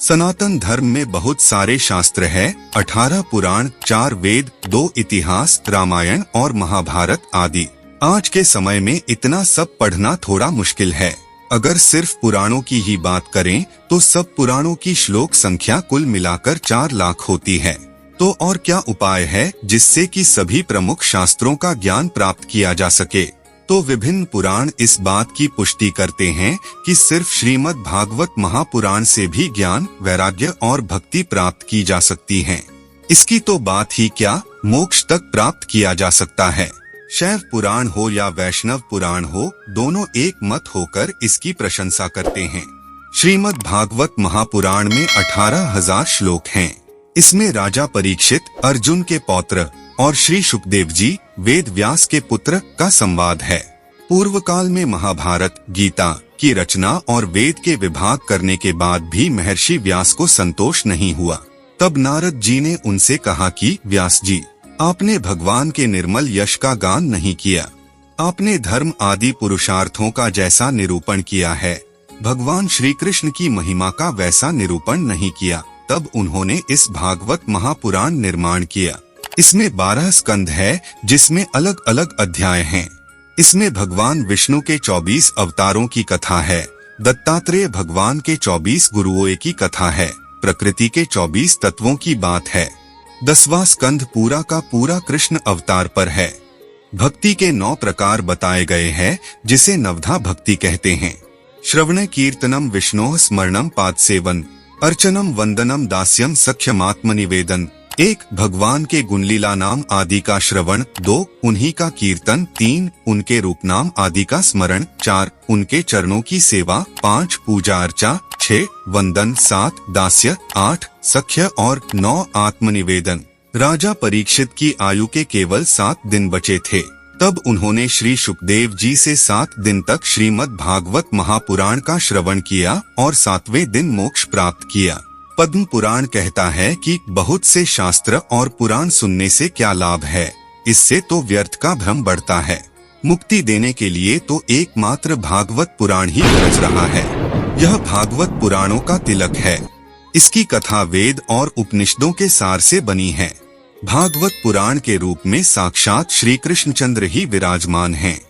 सनातन धर्म में बहुत सारे शास्त्र है, 18 पुराण, 4 वेद, 2 इतिहास, रामायण और महाभारत आदि। आज के समय में इतना सब पढ़ना थोड़ा मुश्किल है। अगर सिर्फ पुराणों की ही बात करें तो सब पुराणों की श्लोक संख्या कुल मिलाकर 4 लाख होती है। तो और क्या उपाय है जिससे कि सभी प्रमुख शास्त्रों का ज्ञान प्राप्त किया जा सके? तो विभिन्न पुराण इस बात की पुष्टि करते हैं कि सिर्फ श्रीमद् भागवत महापुराण से भी ज्ञान, वैराग्य और भक्ति प्राप्त की जा सकती है। इसकी तो बात ही क्या, मोक्ष तक प्राप्त किया जा सकता है। शैव पुराण हो या वैष्णव पुराण हो, दोनों एक मत होकर इसकी प्रशंसा करते हैं। श्रीमद् भागवत महापुराण में 18,000 श्लोक हैं। इसमें राजा परीक्षित, अर्जुन के पौत्र और श्री सुखदेव जी, वेद व्यास के पुत्र का संवाद है। पूर्व काल में महाभारत, गीता की रचना और वेद के विभाग करने के बाद भी महर्षि व्यास को संतोष नहीं हुआ। तब नारद जी ने उनसे कहा कि व्यास जी, आपने भगवान के निर्मल यश का गान नहीं किया। आपने धर्म आदि पुरुषार्थों का जैसा निरूपण किया है, भगवान श्री कृष्ण की महिमा का वैसा निरूपण नहीं किया। तब उन्होंने इस भागवत महापुराण निर्माण किया। इसमें 12 स्कंद है, जिसमें अलग अलग अध्याय हैं। इसमें भगवान विष्णु के 24 अवतारों की कथा है, दत्तात्रेय भगवान के 24 गुरुओं की कथा है, प्रकृति के 24 तत्वों की बात है। 10वां स्कंद पूरा का पूरा कृष्ण अवतार पर है। भक्ति के 9 प्रकार बताए गए हैं, जिसे नवधा भक्ति कहते हैं। श्रवण कीर्तनम विष्णोः स्मरणम पाद सेवन, अर्चनम वंदनम दास्यम सख्यमात्मनिवेदन। 1 भगवान के गुणलीला नाम आदि का श्रवण, 2 उन्हीं का कीर्तन, 3 उनके रूप नाम आदि का स्मरण, 4 उनके चरणों की सेवा, 5 पूजा अर्चा, 6 वंदन, 7 दास्य, 8 सख्य और 9 आत्मनिवेदन। राजा परीक्षित की आयु के केवल 7 दिन बचे थे। तब उन्होंने श्री सुखदेव जी से 7 दिन तक श्रीमद् भागवत महापुराण का श्रवण किया और 7वें दिन मोक्ष प्राप्त किया। पद्म पुराण कहता है कि बहुत से शास्त्र और पुराण सुनने से क्या लाभ है, इससे तो व्यर्थ का भ्रम बढ़ता है। मुक्ति देने के लिए तो एकमात्र भागवत पुराण ही गरज रहा है। यह भागवत पुराणों का तिलक है। इसकी कथा वेद और उपनिषदों के सार से बनी है। भागवत पुराण के रूप में साक्षात श्री कृष्णचंद्र ही विराजमान हैं।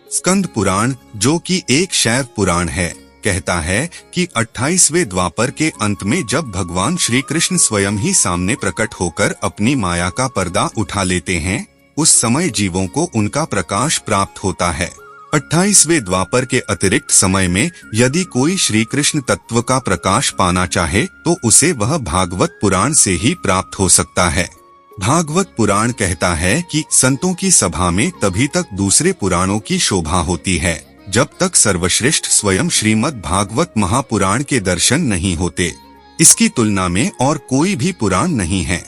स्कंद पुराण, जो कि एक शैव पुराण है, कहता है कि 28वें द्वापर के अंत में जब भगवान श्री कृष्ण स्वयं ही सामने प्रकट होकर अपनी माया का पर्दा उठा लेते हैं, उस समय जीवों को उनका प्रकाश प्राप्त होता है। 28वें द्वापर के अतिरिक्त समय में यदि कोई श्री कृष्ण तत्व का प्रकाश पाना चाहे तो उसे वह भागवत पुराण से ही प्राप्त हो सकता है। भागवत पुराण कहता है कि संतों की सभा में तभी तक दूसरे पुराणों की शोभा होती है जब तक सर्वश्रेष्ठ स्वयं श्रीमद् भागवत महापुराण के दर्शन नहीं होते। इसकी तुलना में और कोई भी पुराण नहीं है।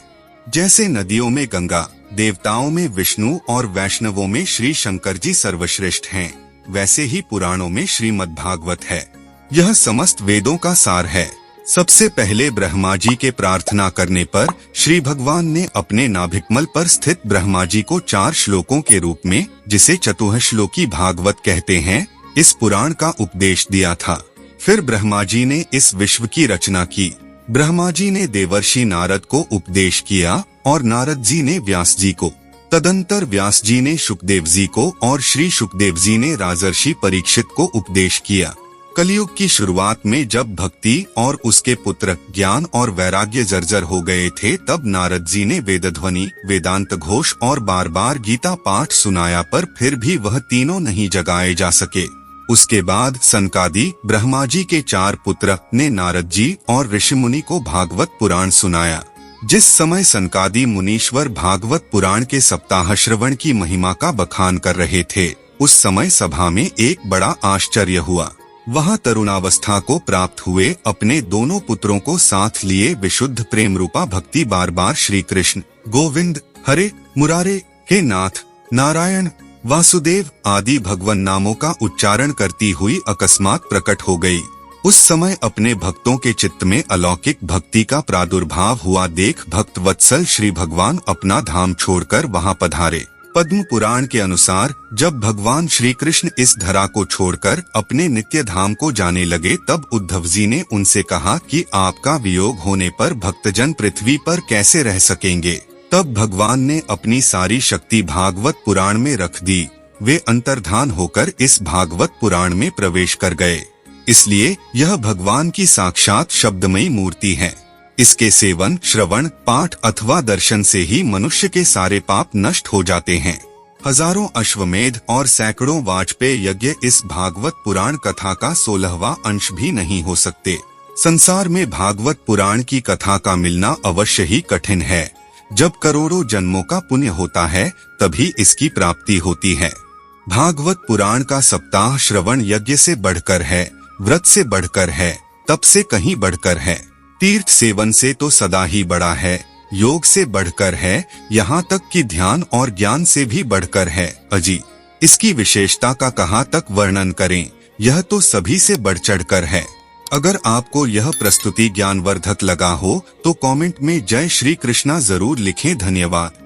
जैसे नदियों में गंगा, देवताओं में विष्णु और वैष्णवों में श्री शंकर जी सर्वश्रेष्ठ हैं, वैसे ही पुराणों में श्रीमद् भागवत है। यह समस्त वेदों का सार है। सबसे पहले ब्रह्मा जी के प्रार्थना करने पर श्री भगवान ने अपने नाभिकमल पर स्थित ब्रह्मा जी को 4 श्लोकों के रूप में, जिसे चतुश्लोकी भागवत कहते हैं, इस पुराण का उपदेश दिया था। फिर ब्रह्मा जी ने इस विश्व की रचना की। ब्रह्मा जी ने देवर्षि नारद को उपदेश किया और नारद जी ने व्यास जी को। तदंतर व्यास जी ने सुखदेव जी को और श्री सुखदेव जी ने राजर्षि परीक्षित को उपदेश किया। कलयुग की शुरुआत में जब भक्ति और उसके पुत्र ज्ञान और वैराग्य जर्जर हो गए थे, तब नारद जी ने वेदध्वनि, वेदांत घोष और बार बार गीता पाठ सुनाया, पर फिर भी वह तीनों नहीं जगाए जा सके। उसके बाद सनकादि ब्रह्मा जी के 4 पुत्र ने नारद जी और ऋषिमुनि को भागवत पुराण सुनाया। जिस समय सनकादि मुनीश्वर भागवत पुराण के सप्ताह श्रवण की महिमा का बखान कर रहे थे, उस समय सभा में एक बड़ा आश्चर्य हुआ। वहाँ तरुणावस्था को प्राप्त हुए अपने दोनों पुत्रों को साथ लिए विशुद्ध प्रेम रूपा भक्ति बार बार श्री कृष्ण, गोविंद, हरे, मुरारे के नाथ, नारायण, वासुदेव आदि भगवान नामों का उच्चारण करती हुई अकस्मात प्रकट हो गई। उस समय अपने भक्तों के चित्त में अलौकिक भक्ति का प्रादुर्भाव हुआ देख भक्त वत्सल श्री भगवान अपना धाम छोड़कर वहाँ पधारे। पद्म पुराण के अनुसार जब भगवान श्री कृष्ण इस धरा को छोड़कर अपने नित्य धाम को जाने लगे, तब उद्धव जी ने उनसे कहा कि आपका वियोग होने पर भक्तजन पृथ्वी पर कैसे रह सकेंगे। तब भगवान ने अपनी सारी शक्ति भागवत पुराण में रख दी। वे अंतर्धान होकर इस भागवत पुराण में प्रवेश कर गए। इसलिए यह भगवान की साक्षात शब्दमयी मूर्ति है। इसके सेवन, श्रवण, पाठ अथवा दर्शन से ही मनुष्य के सारे पाप नष्ट हो जाते हैं। हजारों अश्वमेध और सैकड़ों वाजपेय यज्ञ इस भागवत पुराण कथा का 16वां अंश भी नहीं हो सकते। संसार में भागवत पुराण की कथा का मिलना अवश्य ही कठिन है। जब करोड़ों जन्मों का पुण्य होता है तभी इसकी प्राप्ति होती है। भागवत पुराण का सप्ताह श्रवण यज्ञ से बढ़कर है, व्रत से बढ़कर है, तप से कहीं बढ़कर है, तीर्थ सेवन से तो सदा ही बड़ा है, योग से बढ़कर है, यहाँ तक कि ध्यान और ज्ञान से भी बढ़कर है। अजी, इसकी विशेषता का कहाँ तक वर्णन करें, यह तो सभी से बढ़ चढ़कर है। अगर आपको यह प्रस्तुति ज्ञानवर्धक लगा हो तो कमेंट में जय श्री कृष्णा जरूर लिखें। धन्यवाद।